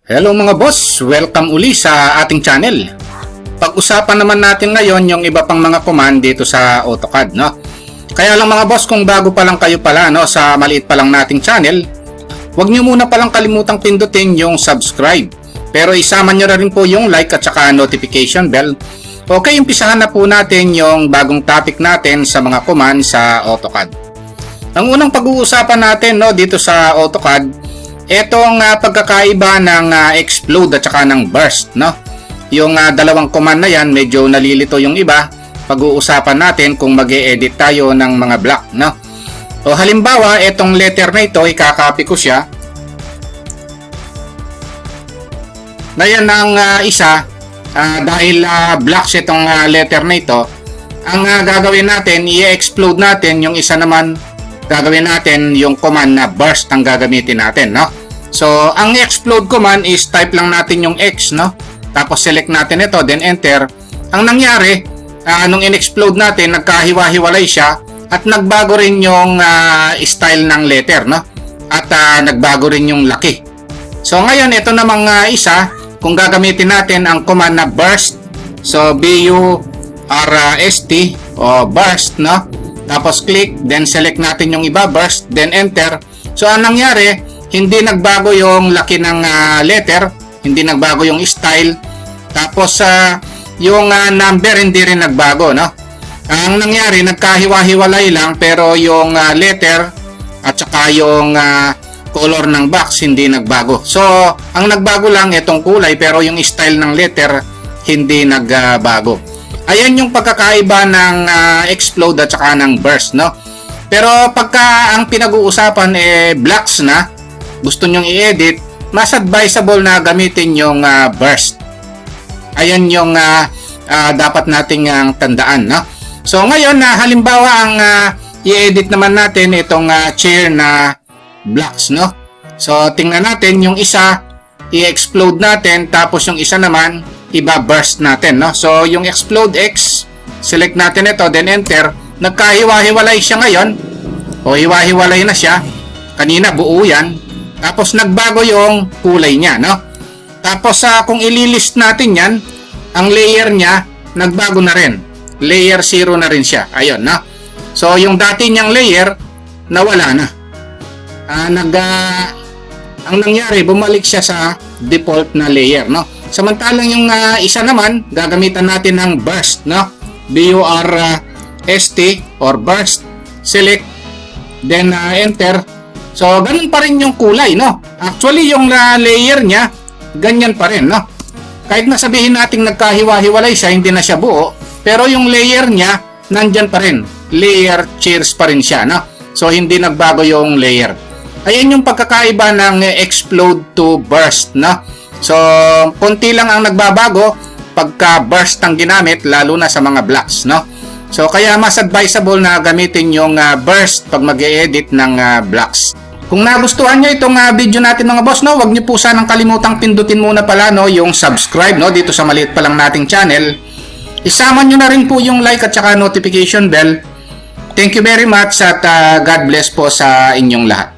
Hello mga boss, welcome uli sa ating channel. Pag-usapan naman natin ngayon yung iba pang mga command dito sa AutoCAD, no? Kaya lang mga boss, kung bago pa lang kayo pala sa maliit pa lang nating channel, huwag nyo muna palang kalimutang pindutin yung subscribe. Pero isama nyo na rin po yung like at saka notification bell. Okay, umpisahan na po natin yung bagong topic natin sa mga command sa AutoCAD. Ang unang pag-uusapan natin dito sa AutoCAD, itong pagkakaiba ng explode at saka ng burst, no? Yung dalawang command na yan, medyo nalilito yung iba. Pag-uusapan natin kung mag-e-edit tayo ng mga block, no? O halimbawa, itong letter na ito, ikakopy ko siya. Na yan ang isa, dahil blocks itong letter na ito, ang gagawin natin, i-explode natin yung isa naman, gagawin natin yung command na burst ang gagamitin natin, no? So, ang explode command is type lang natin yung X, no? Tapos select natin ito, then enter. Ang nangyari, nung in-explode natin, nagkahiwa-hiwalay siya at nagbago rin yung style ng letter, no? At nagbago rin yung laki. So, ngayon, ito namang isa, kung gagamitin natin ang command na burst. So, B-U-R-S-T o burst, no? Tapos click, then select natin yung iba, burst, then enter. So, ang nangyari, hindi nagbago yung laki ng letter, hindi nagbago yung style, tapos yung number hindi rin nagbago, no? Ang nangyari, nagkahiwa-hiwalay lang, pero yung letter at saka yung color ng box hindi nagbago. So, ang nagbago lang itong kulay, pero yung style ng letter hindi nagbago. Ayan yung pagkakaiba ng explode at saka ng burst, no? Pero pagka ang pinag-uusapan blocks na, gusto nyong i-edit, mas advisable na gamitin yung burst. Ayan yung dapat nating tandaan, no? So ngayon, halimbawa ang i-edit naman natin itong chair na blocks, no? So tingnan natin yung isa, i-explode natin, tapos yung isa naman, iba-burst natin, no? So yung explode X, select natin ito, then enter. Nagkahiwa-hiwalay siya ngayon, o hiwa-hiwalay na siya. Kanina buo yan. Tapos nagbago yung kulay niya, no? Tapos kung ililist natin yan, ang layer niya nagbago na rin. Layer 0 na rin siya. Ayun, no? So yung dati niyang layer nawala na. Ang nangyari, bumalik siya sa default na layer, no? Samantalang yung isa naman, gagamitan natin ng burst, no? B-U-R-S-T or burst. Select, then enter. So, ganun pa rin yung kulay, no? Actually, yung layer niya, ganyan pa rin, no? Kahit na sabihin natin nagkahiwa-hiwalay siya, hindi na siya buo, pero yung layer niya, nandyan pa rin. Layer chairs pa rin siya, no? So, hindi nagbago yung layer. Ayan yung pagkakaiba ng explode to burst, no? So, konti lang ang nagbabago pagka burst ang ginamit, lalo na sa mga blocks, no? So, kaya mas advisable na gamitin yung burst pag mag-e-edit ng blocks. Kung nagustuhan nyo itong video natin mga boss, no, wag nyo po sanang kalimutang pindutin muna pala yung subscribe dito sa maliit pa lang nating channel. Isama nyo na rin po yung like at saka notification bell. Thank you very much at God bless po sa inyong lahat.